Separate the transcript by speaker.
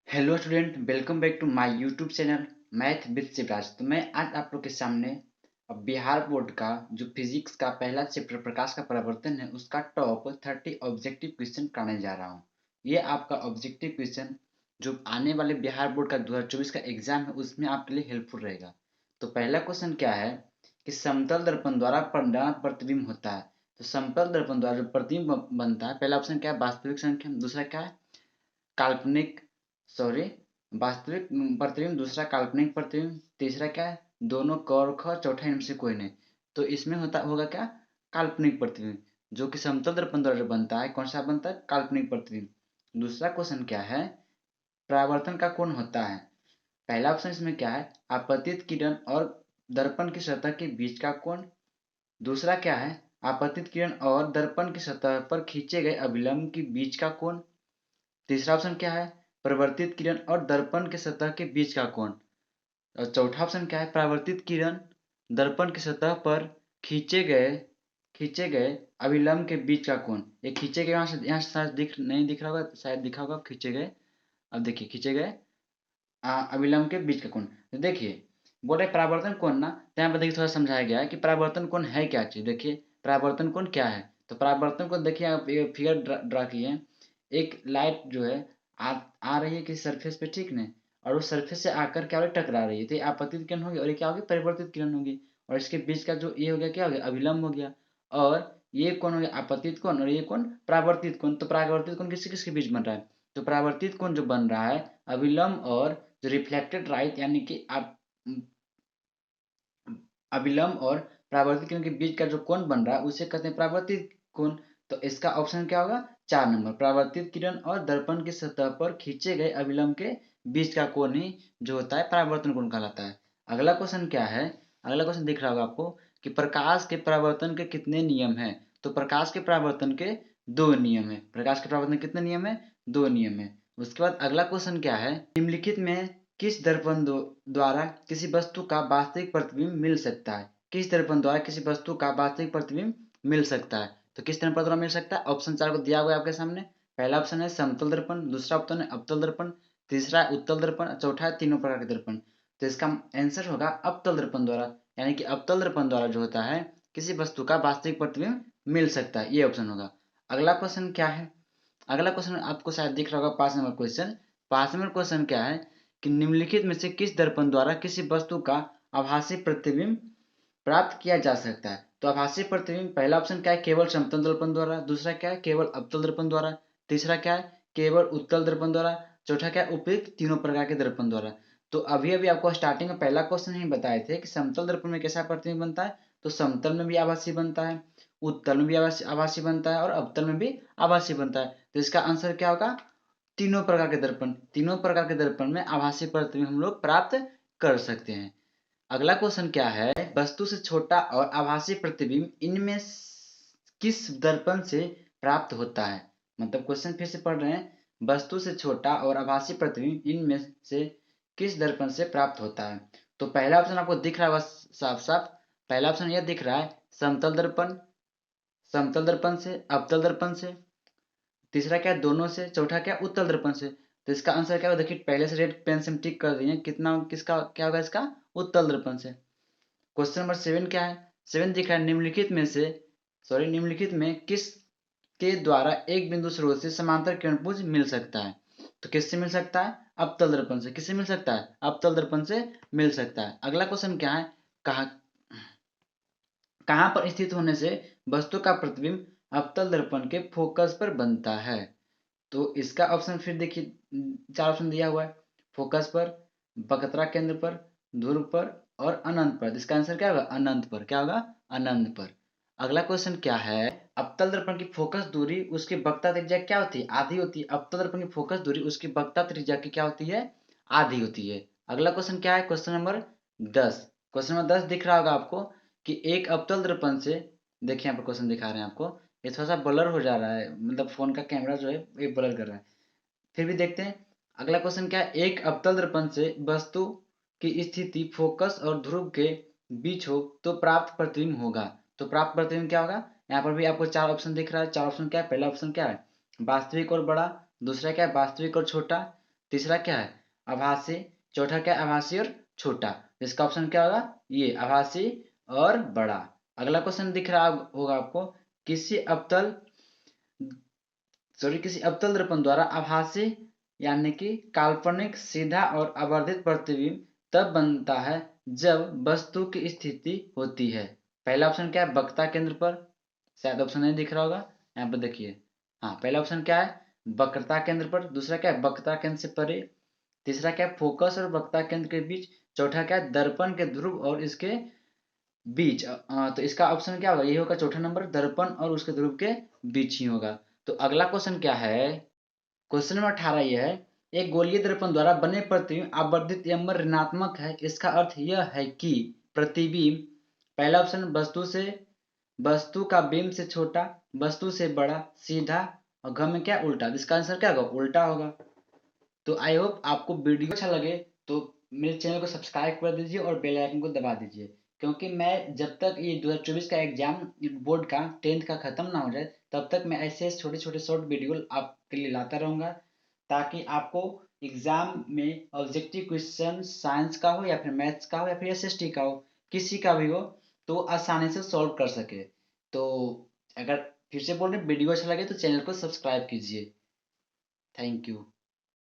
Speaker 1: Hello student, welcome back to my YouTube channel math with Shivraj. तो मैं आज आप लोग के सामने अब बिहार बोर्ड का जो फिजिक्स का पहला चैप्टर प्रकाश का परावर्तन है उसका टॉप 30 ऑब्जेक्टिव क्वेश्चन कराने जा रहा हूँ। ये आपका ऑब्जेक्टिव क्वेश्चन जो आने वाले बिहार बोर्ड का 2024 का एग्जाम है उसमें आपके लिए हेल्पफुल रहेगा। तो पहला क्वेश्चन क्या है कि समतल दर्पण द्वारा परिणाम प्रतिबिंब होता है। तो समतल दर्पण द्वारा जो प्रतिबिंब बनता है, पहला ऑप्शन क्या है वास्तविक संख्या, दूसरा क्या है काल्पनिक सॉरी वास्तविक प्रतिबिंब, दूसरा काल्पनिक प्रतिबिंब, तीसरा क्या है दोनों क और ख, चौथा इनमें से कोई नहीं। तो इसमें होगा क्या काल्पनिक प्रतिबिंब, जो कि समतल दर्पण द्वारा बनता है। कौन सा बनता है काल्पनिक प्रतिबिंब। दूसरा क्वेश्चन क्या है परावर्तन का कोण होता है। पहला ऑप्शन इसमें क्या है आपतित किरण और दर्पण की सतह के बीच का कोण। दूसरा क्या है आपतित किरण और दर्पण की सतह पर खींचे गए अभिलंब के बीच का कोण। तीसरा ऑप्शन क्या है परिवर्तित किरण और दर्पण के सतह के बीच का कोण। और चौथा ऑप्शन क्या है परावर्तित किरण दर्पण की सतह पर खींचे गए अभिलंब के बीच का कोण। ये खींचे गए यहाँ से शायद नहीं दिख रहा होगा, शायद दिखा होगा खींचे गए। अब देखिए खींचे गए अभिलंब के बीच का कोण। तो देखिए बोल रहे परावर्तन कोण ना, तो यहाँ पर देखिए थोड़ा समझाया गया है कि परावर्तन कोण है क्या चीज। देखिए परावर्तन कोण क्या है, तो परावर्तन कोण देखिए आप ये फिगर ड्रा किए। एक लाइट जो है आ रही है किसी सरफेस पे, ठीक नहीं, और उस सरफेस से आकर क्या हो रही है टकरा रही है, तो ये आपतित किरण होगी और ये क्या होगी परिवर्तित किरण होगी। और इसके बीच का जो ये हो गया क्या हो गया अभिलंब हो गया। और ये कौन हो गया आपतित कोण और ये कौन परावर्तित कोण। तो परावर्तित कोण किसके किसके बीच बन रहा है, तो परावर्तित कोण जो बन रहा है अभिलंब और जो रिफ्लेक्टेड राइट यानी कि आप अभिलंब और परावर्तित किरण के बीच का जो कोण बन रहा है उसे कहते हैं परावर्तित कोण। तो इसका ऑप्शन क्या होगा 4 नंबर, परावर्तित किरण और दर्पण की सतह पर खींचे गए अभिलंब के बीच का कोण ही जो होता है परावर्तन कोण कहलाता है। अगला क्वेश्चन क्या है, अगला क्वेश्चन दिख रहा होगा आपको कि प्रकाश के परावर्तन के कितने नियम हैं। तो प्रकाश के परावर्तन के 2 नियम है। प्रकाश के परावर्तन के कितने नियम है 2 नियम है। उसके बाद अगला क्वेश्चन क्या है निम्नलिखित में किस दर्पण द्वारा किसी वस्तु का वास्तविक प्रतिबिंब मिल सकता है। किस दर्पण द्वारा किसी वस्तु का वास्तविक प्रतिबिंब मिल सकता है। तो किस दर्पण द्वारा मिल सकता है, ऑप्शन 4 को दिया हुआ है आपके सामने। पहला ऑप्शन है समतल दर्पण, दूसरा ऑप्शन है अवतल दर्पण, तीसरा है उत्तल दर्पण, चौथा है तीनों प्रकार के दर्पण। तो इसका आंसर होगा अवतल दर्पण द्वारा, यानी कि अवतल दर्पण द्वारा जो होता है किसी वस्तु का वास्तविक प्रतिबिंब मिल सकता है, ये ऑप्शन होगा। अगला क्वेश्चन क्या है, अगला क्वेश्चन आपको शायद दिख रहा होगा 5 नंबर क्वेश्चन। 5 नंबर क्वेश्चन क्या है कि निम्नलिखित में से किस दर्पण द्वारा किसी वस्तु का आभासी प्रतिबिंब प्राप्त किया जा सकता है। तो आभासी प्रतिबिंब पहला ऑप्शन क्या है केवल समतल दर्पण द्वारा, दूसरा क्या है केवल अवतल दर्पण द्वारा, तीसरा क्या है केवल उत्तल दर्पण द्वारा, चौथा क्या है उपयुक्त तीनों प्रकार के दर्पण द्वारा। तो अभी अभी आपको स्टार्टिंग में पहला क्वेश्चन ही बताए थे कि समतल दर्पण में कैसा प्रतिबिंब बनता है, तो समतल में भी आभासी बनता है, उत्तल में भी आभासी बनता है और अवतल में भी आभासी बनता है। तो इसका आंसर क्या होगा तीनों प्रकार के दर्पण, तीनों प्रकार के दर्पण में आभासी प्रतिबिंब हम लोग प्राप्त कर सकते हैं। अगला क्वेश्चन क्या है वस्तु से छोटा और आभासी प्रतिबिंब इनमें किस दर्पण से प्राप्त होता है। मतलब क्वेश्चन फिर से पढ़ रहे हैं वस्तु से छोटा और आभासी प्रतिबिंब इनमें से किस दर्पण से प्राप्त होता है। तो पहला ऑप्शन आपको दिख रहा है साफ साफ, पहला ऑप्शन यह दिख रहा है समतल दर्पण, समतल दर्पण से अवतल दर्पण से, तीसरा क्या है दोनों से, चौथा क्या उत्तल दर्पण से। तो इसका आंसर क्या होगा देखिए पहले से रेड पेन से हम टिक कर दिए कितना किसका क्या होगा इसका उत्तल दर्पण से। क्वेश्चन नंबर 7 क्या है 7 दिख रहा है निम्नलिखित में से निम्नलिखित में किस के द्वारा एक बिंदु स्रोत से समांतर किरणपुंज मिल सकता है। तो किससे मिल सकता है अवतल दर्पण से, किससे मिल सकता है अवतल दर्पण से मिल सकता है। अगला क्वेश्चन क्या है कहा कहाँ पर स्थित होने से वस्तु का प्रतिबिंब अवतल दर्पण के फोकस पर बनता है। तो इसका ऑप्शन फिर देखिए 4 ऑप्शन दिया हुआ है फोकस पर, बकतरा केंद्र पर, ध्रुव पर और अनंत पर। इसका आंसर क्या होगा अनंत पर, क्या होगा अनंत पर। अगला क्वेश्चन क्या है अवतल दर्पण की फोकस दूरी उसकी वक्रता त्रिज्या क्या होती है आधी होती है। अवतल दर्पण की फोकस दूरी उसकी वक्रता त्रिज्या की क्या होती है आधी होती है। अगला क्वेश्चन क्या है क्वेश्चन नंबर 10, क्वेश्चन नंबर 10 दिख रहा होगा आपको कि एक अवतल दर्पण से, देखिए यहाँ पर क्वेश्चन दिखा रहे हैं आपको, ये थोड़ा सा ब्लर हो जा रहा है, मतलब फोन का कैमरा जो है ये ब्लर कर रहा है। फिर भी देखते हैं अगला क्वेश्चन क्या है एक अवतल दर्पण से वस्तु की स्थिति फोकस और ध्रुव के बीच हो तो प्राप्त प्रतिबिंब होगा। तो प्राप्त प्रतिबिंब क्या होगा, यहाँ पर भी आपको 4 ऑप्शन दिख रहा है। 4 ऑप्शन क्या है, पहला ऑप्शन क्या है वास्तविक और बड़ा, दूसरा क्या है वास्तविक और छोटा, तीसरा क्या है आभासी, चौथा क्या है आभासी और छोटा। इसका ऑप्शन क्या होगा ये आभासी और बड़ा। अगला क्वेश्चन दिख रहा होगा आपको, किसी अवतल किसी अवतल दर्पण द्वारा आभासी यानी कि काल्पनिक सीधा और आवर्धित प्रतिबिंब तब बनता है जब वस्तु की स्थिति होती है। पहला ऑप्शन क्या है वक्रता केंद्र पर, शायद ऑप्शन नहीं दिख रहा होगा, यहाँ पर देखिए। हाँ पहला ऑप्शन क्या है वक्रता केंद्र पर, दूसरा क्या है वक्रता केंद्र से परे, तीसरा क्या है फोकस और वक्रता केंद्र के बीच, चौथा क्या है दर्पण के ध्रुव और इसके बीच। तो इसका ऑप्शन क्या होगा ये होगा चौथा नंबर, दर्पण और उसके ध्रुव के बीच ही होगा। तो अगला क्वेश्चन क्या है, क्वेश्चन नंबर 18 ये है, एक गोलीय दर्पण द्वारा बने प्रतिबिंब आवर्धित एवं ऋणात्मक है, इसका अर्थ यह है कि प्रतिबिंब, पहला ऑप्शन वस्तु का बिंब से छोटा, वस्तु से बड़ा, सीधा और घ में क्या उल्टा। इसका आंसर क्या होगा उल्टा होगा। तो आई होप आपको वीडियो अच्छा लगे तो मेरे चैनल को सब्सक्राइब कर दीजिए और बेल आइकन को दबा दीजिए, क्योंकि मैं जब तक ये 2024 का एग्जाम बोर्ड का 10th का खत्म ना हो जाए तब तक मैं ऐसे छोटे छोटे शॉर्ट वीडियो आपके लिए लाता रहूँगा, ताकि आपको एग्जाम में ऑब्जेक्टिव क्वेश्चन साइंस का हो या फिर मैथ्स का हो या फिर एसएसटी का हो, किसी का भी हो, तो आसानी से सॉल्व कर सके। तो अगर फिर से बोल रहे वीडियो अच्छा लगे तो चैनल को सब्सक्राइब कीजिए। Thank you.